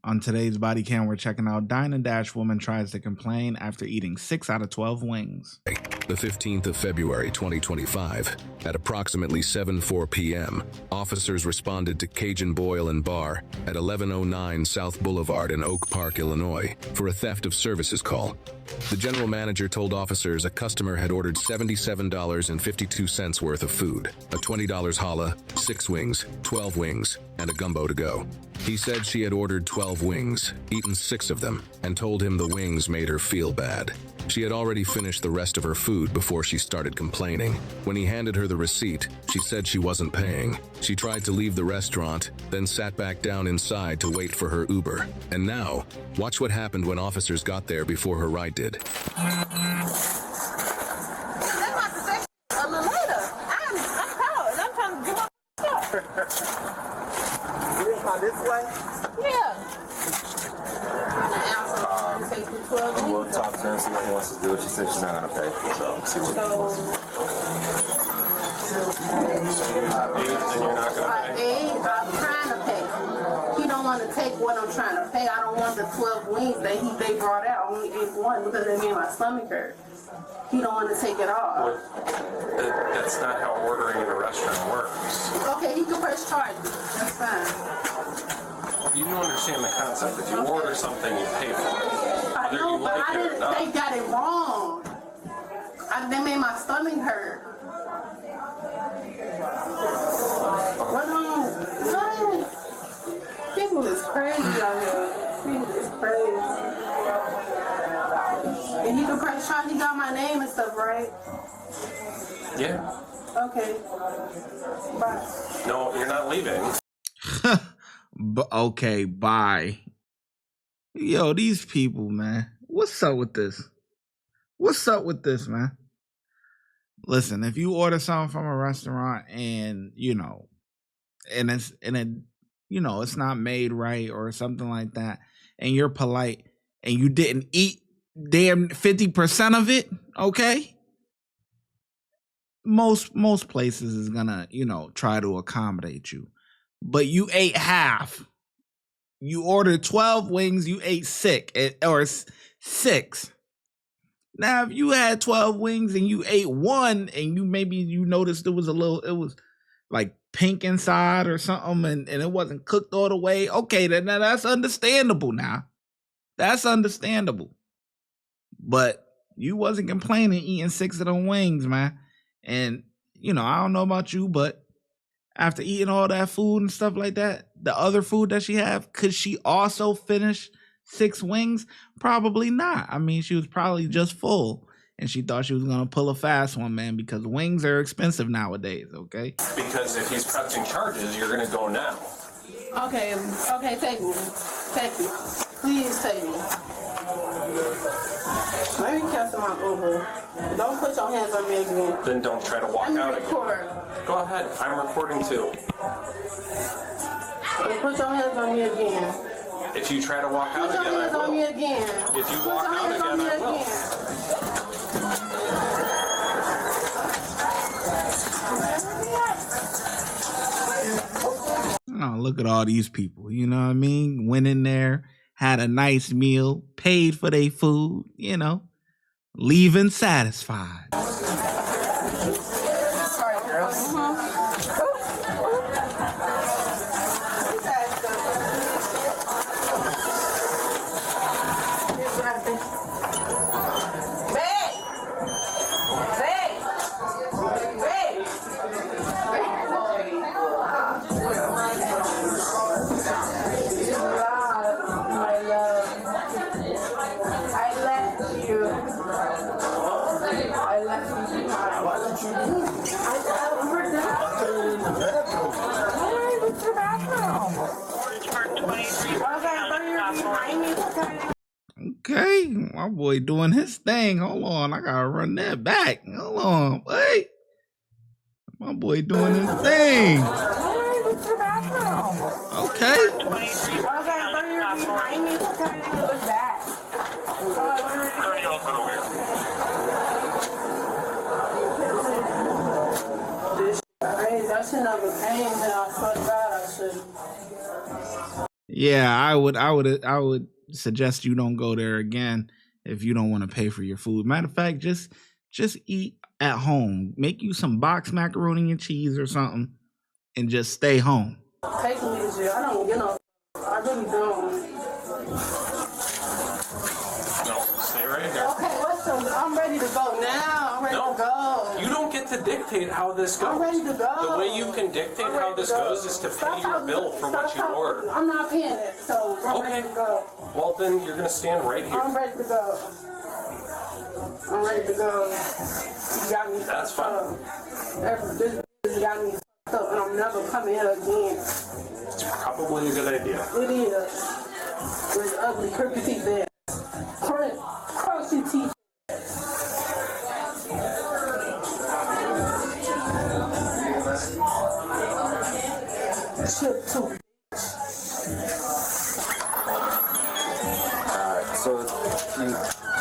On today's body cam, we're checking out Dine and Dash woman tries to complain after eating 6 out of 12 wings. The 15th of February 2025, at approximately 7:04 p.m., officers responded to Cajun Boil and Bar at 1109 South Boulevard in Oak Park, Illinois, for a theft of services call. The general manager told officers a customer had ordered $77.52 worth of food, a $20 challah, 6 wings, 12 wings, and a gumbo to go. He said she had ordered 12 wings, eaten 6 of them, and told him the wings made her feel bad. She had already finished the rest of her food before she started complaining. When he handed her the receipt, she said she wasn't paying. She tried to leave the restaurant, then sat back down inside to wait for her Uber. And now, watch what happened when officers got there before her ride did. This way? Yeah. We'll talk to her and see what he wants to do. She said she's not going to pay. So, see what he wants. I'm trying to pay. He don't want to take what I'm trying to pay. I don't want the 12 wings that they brought out. I only ate one because it made my stomach hurt. He don't want to take it off. Well, that's not how ordering in a restaurant works. Okay, he can press charges. That's fine. You don't understand the concept. If you order something, you pay for it. I know, but they got it wrong. They made my stomach hurt. What? People is crazy out here. People is crazy. And he can press charge. He got my name and stuff, right? Yeah. Okay. Bye. No, you're not leaving. Okay, bye. Yo, these people, man. What's up with this? What's up with this, man? Listen, if you order something from a restaurant and, it's not made right or something like that, and you're polite and you didn't eat damn 50% of it, okay? Most places is gonna, try to accommodate you. But you ate half. You ordered 12 wings, you ate 6. Now, if you had 12 wings and you ate 1 and you noticed it was like pink inside or something and it wasn't cooked all the way, okay, then that's understandable now. That's understandable. But you wasn't complaining eating 6 of them wings, man. And, I don't know about you, but after eating all that food and stuff like that, the other food that she had, could she also finish 6 wings? Probably not. I mean, she was probably just full. And she thought she was going to pull a fast one, man, because wings are expensive nowadays, okay? Because if he's pressing charges, you're going to go now. Okay, take me. Take me. Please take me. Let me cancel my Uber. Don't put your hands on me again. Then don't try to walk out again. Go ahead. I'm recording too. Don't put your hands on me again. If you try to walk out again, I will. Put your hands on me again. If you walk out again, I will. Oh, look at all these people, you know what I mean? Went in there, had a nice meal, paid for their food, leaving satisfied. Sorry, girls. Okay, my boy doing his thing. Hold on, I gotta run that back. Hold on, wait. My boy doing his thing. Okay. Yeah, I would suggest you don't go there again if you don't want to pay for your food. Matter of fact, just eat at home. Make you some box macaroni and cheese or something, and just stay home. Take me to jail. I don't, I really don't. No, stay right here. Okay, I'm ready to go now. I'm ready to go. You don't get to dictate how this goes. I'm ready to go. The way you can dictate how this goes is to pay your bill for what you ordered. I'm not paying it, so I'm ready to go. Well, then you're going to stand right here. I'm ready to go. I'm ready to go. You got me. That's fine. This got me fucked up, and I'm never coming here again. It's probably a good idea. It is. With ugly, crooked teeth there. Crunchy teeth. Chip too. Alright, so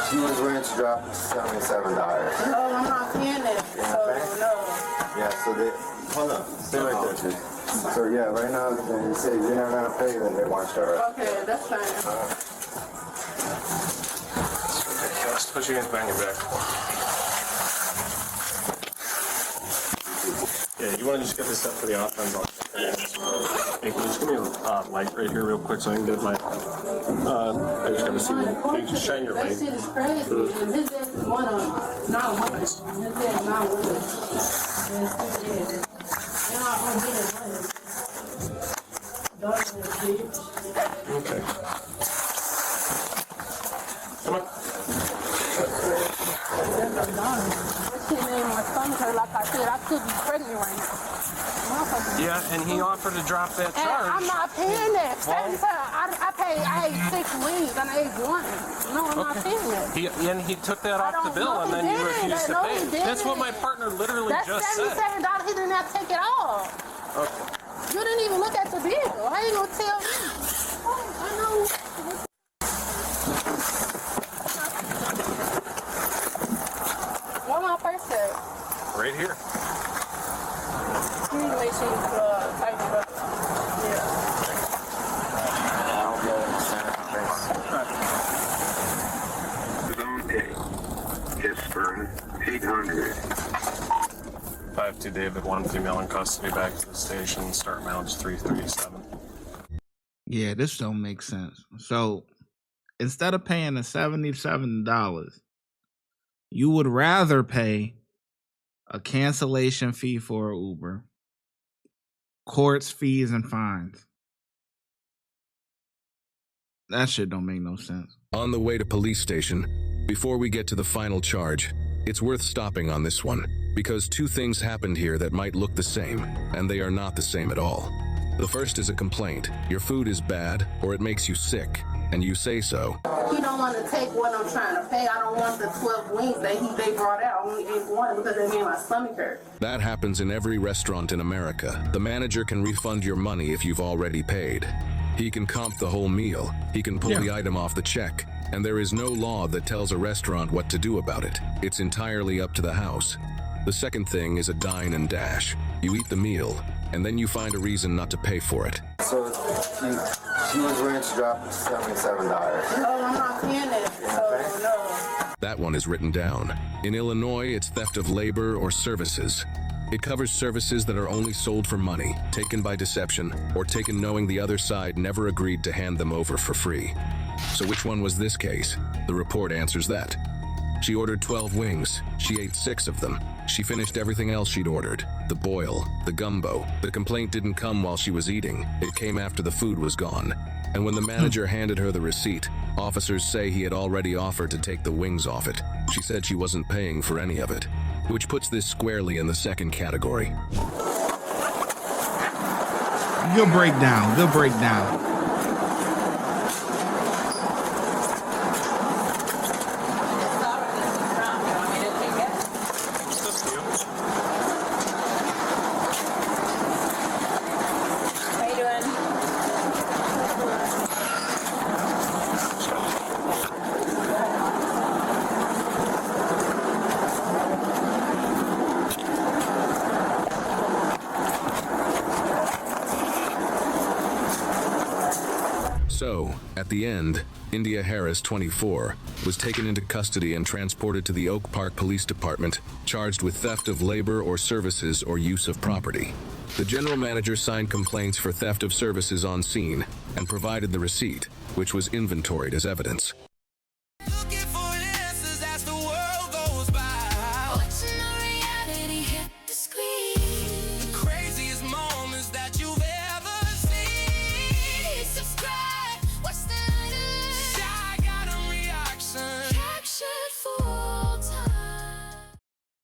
she was willing to drop $77. No, I'm not paying it. So, no. Yeah, so they, hold on, stay right there, dude. So yeah, right now, they say you're not gonna pay, then they want you to arrest. Okay, that's fine. Let's put you guys back in back. Yeah, you want to just get this stuff for the offense? Hey, can you just give me a light right here real quick so I can get my, I just gotta see, you just shine your light. That shit is crazy. And his ass is one of them. Not one. His ass is not one of them. They're not gonna get his money. Okay. Come on. That shit made my stomach hurt. Like I said, I could be pregnant right now. Yeah, and he offered to drop that And charge. I'm not paying that. I ate 6 wings and I ate 1. No, I'm not paying that. And he took that off the bill, and then you refused to pay. That's what my partner literally just said. That's $77. He didn't have to take it off. Okay. You didn't even look at the bill. How you gonna tell me? I know. Where my purse at? Right here. You need to make sure you tighten it up. Yeah. Pittsburgh, 800. 5-2 David, 1 female in custody, back to the station. Start mileage 337. Yeah, this don't make sense. So instead of paying the $77, you would rather pay a cancellation fee for an Uber, courts, fees, and fines. That shit don't make no sense. On the way to police station, before we get to the final charge, it's worth stopping on this one, because 2 things happened here that might look the same, and they are not the same at all. The first is a complaint. Your food is bad, or it makes you sick, and you say so. He don't want to take what I'm trying to pay. I don't want the 12 wings that they brought out. I only ate 1 because it made my stomach hurt. That happens in every restaurant in America. The manager can refund your money if you've already paid. He can comp the whole meal. He can pull the item off the check. And there is no law that tells a restaurant what to do about it. It's entirely up to the house. The second thing is a dine and dash. You eat the meal, and then you find a reason not to pay for it. So she was willing to drop $77. No, I'm not paying it. So, no. That one is written down. In Illinois, it's theft of labor or services. It covers services that are only sold for money, taken by deception, or taken knowing the other side never agreed to hand them over for free. So which one was this case? The report answers that. She ordered 12 wings. She ate 6 of them. She finished everything else she'd ordered. The boil, the gumbo. The complaint didn't come while she was eating. It came after the food was gone. And when the manager handed her the receipt, officers say he had already offered to take the wings off it. She said she wasn't paying for any of it, which puts this squarely in the second category. Good breakdown. Good breakdown. So, at the end, India Harris, 24, was taken into custody and transported to the Oak Park Police Department, charged with theft of labor or services or use of property. The general manager signed complaints for theft of services on scene and provided the receipt, which was inventoried as evidence.